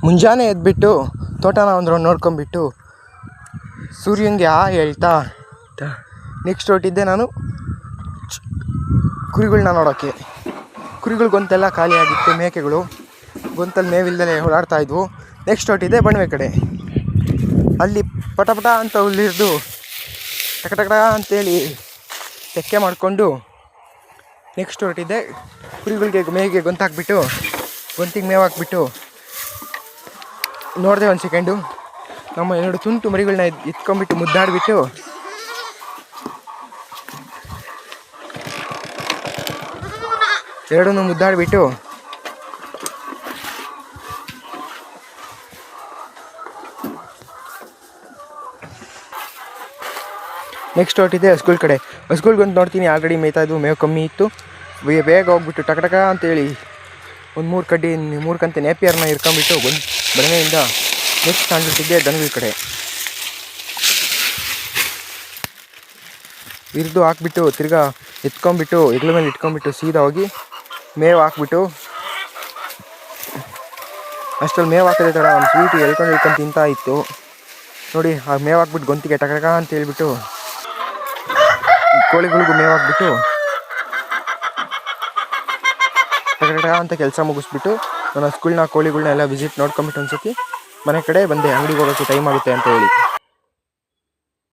ಮುಂಜಾನೆ ಎದ್ಬಿಟ್ಟು ತೋಟನ ಒಂದು ರೌಂಡ್ ನೋಡ್ಕೊಂಬಿಟ್ಟು ಸೂರ್ಯನಿಗೆ ಹೇಳ್ತಾ ನೆಕ್ಸ್ಟ್ ಹೊರಟಿದ್ದೆ ನಾನು ಕುರಿಗಳನ್ನ ನೋಡೋಕ್ಕೆ. ಕುರಿಗಳು ಗೊಂತೆಲ್ಲ ಖಾಲಿಯಾಗಿತ್ತು, ಮೇಕೆಗಳು ಗೊಂತಲ್ಲಿ ಮೇವಿಲ್ದಲೇ ಓಡಾಡ್ತಾ ಇದ್ವು. ನೆಕ್ಸ್ಟ್ ಹೊರಟಿದ್ದೆ ಬಣವೆ ಕಡೆ. ಅಲ್ಲಿ ಪಟ ಅಂತ ಹುಲ್ಲಿರಿದು ಟಕ ಅಂತೇಳಿ ತೆಕ್ಕೆ ಮಾಡಿಕೊಂಡು ನೆಕ್ಸ್ಟ್ ಹೊರಟಿದ್ದೆ. ಕುರಿಗಳಿಗೆ ಮೇವಿಗೆ ಗೊಂತಾಕ್ಬಿಟ್ಟು ಗೊಂತಿಗೆ ಮೇವು ಹಾಕ್ಬಿಟ್ಟು ನೋಡಿದೆ. ಒಂದು ಸೆಕೆಂಡು ನಮ್ಮ 2 ತುಂಟು ಮರಿಗಳನ್ನ ಎತ್ಕೊಂಡ್ಬಿಟ್ಟು ಮುದ್ದಾಡಿಬಿಟ್ಟು ಎರಡನ್ನೂ ಮುದ್ದಾಡಿಬಿಟ್ಟು ನೆಕ್ಸ್ಟ್ ಹೊರಟಿದ್ದೆ ಹಸುಗಳ ಕಡೆ. ಹಸುಗಳ್ಗಂತ ನೋಡ್ತೀನಿ ಆಲ್ರೆಡಿ ಮೇಯ್ತಾ ಇದ್ವು, ಮೇವು ಕಮ್ಮಿ ಇತ್ತು. ಬೇಗ ಹೋಗ್ಬಿಟ್ಟು ಟಕ ಅಂತೇಳಿ ಒಂದು 3 ಕಂತೆ ನೇಪಿಯರ್ನ ಇರ್ಕೊಂಬಿಟ್ಟು ಬಣವೆಯಿಂದ ನೆಕ್ಸ್ಟ್ ಕಾಣ್ಬಿಟ್ಟಿದ್ದೆ ದನಗಳ ಕಡೆ. ಇರಿದು ಹಾಕ್ಬಿಟ್ಟು ತಿರ್ಗಾ ಎತ್ಕೊಂಡ್ಬಿಟ್ಟು ಹೆಗ್ಲ ಮೇಲೆ ಇಟ್ಕೊಂಡ್ಬಿಟ್ಟು ಸೀದಾ ಹೋಗಿ ಮೇವು ಹಾಕ್ಬಿಟ್ಟು ಅಷ್ಟರಲ್ಲಿ ಮೇವು ಹಾಕೋದೇ ಥರ ಒಂದು ಸ್ವೀಟು ಎಳ್ಕೊಂಡು ತಿಂತಾ ಇತ್ತು ನೋಡಿ. ಆ ಮೇವು ಹಾಕ್ಬಿಟ್ಟು ಗೊಂತಿಗೆ ಟಕ ಅಂತ ಹೇಳ್ಬಿಟ್ಟು ಕೋಳಿಗಳಿಗೂ ಮೇವು ಹಾಕ್ಬಿಟ್ಟು ಟಕ ಅಂತ ಕೆಲಸ ಮುಗಿಸ್ಬಿಟ್ಟು ನಾನು ಹಸುಗಳ್ನ ಕೋಳಿಗಳನ್ನ ಎಲ್ಲ ವಿಸಿಟ್ ನೋಡ್ಕೊಂಬಿಟ್ಟು ಒಂದ್ಸತಿ ಮನೆ ಕಡೆ ಬಂದೆ, ಅಂಗಡಿಗೆ ಹೋಗೋಕ್ಕೆ ಟೈಮ್ ಆಗುತ್ತೆ ಅಂತ ಹೇಳಿ.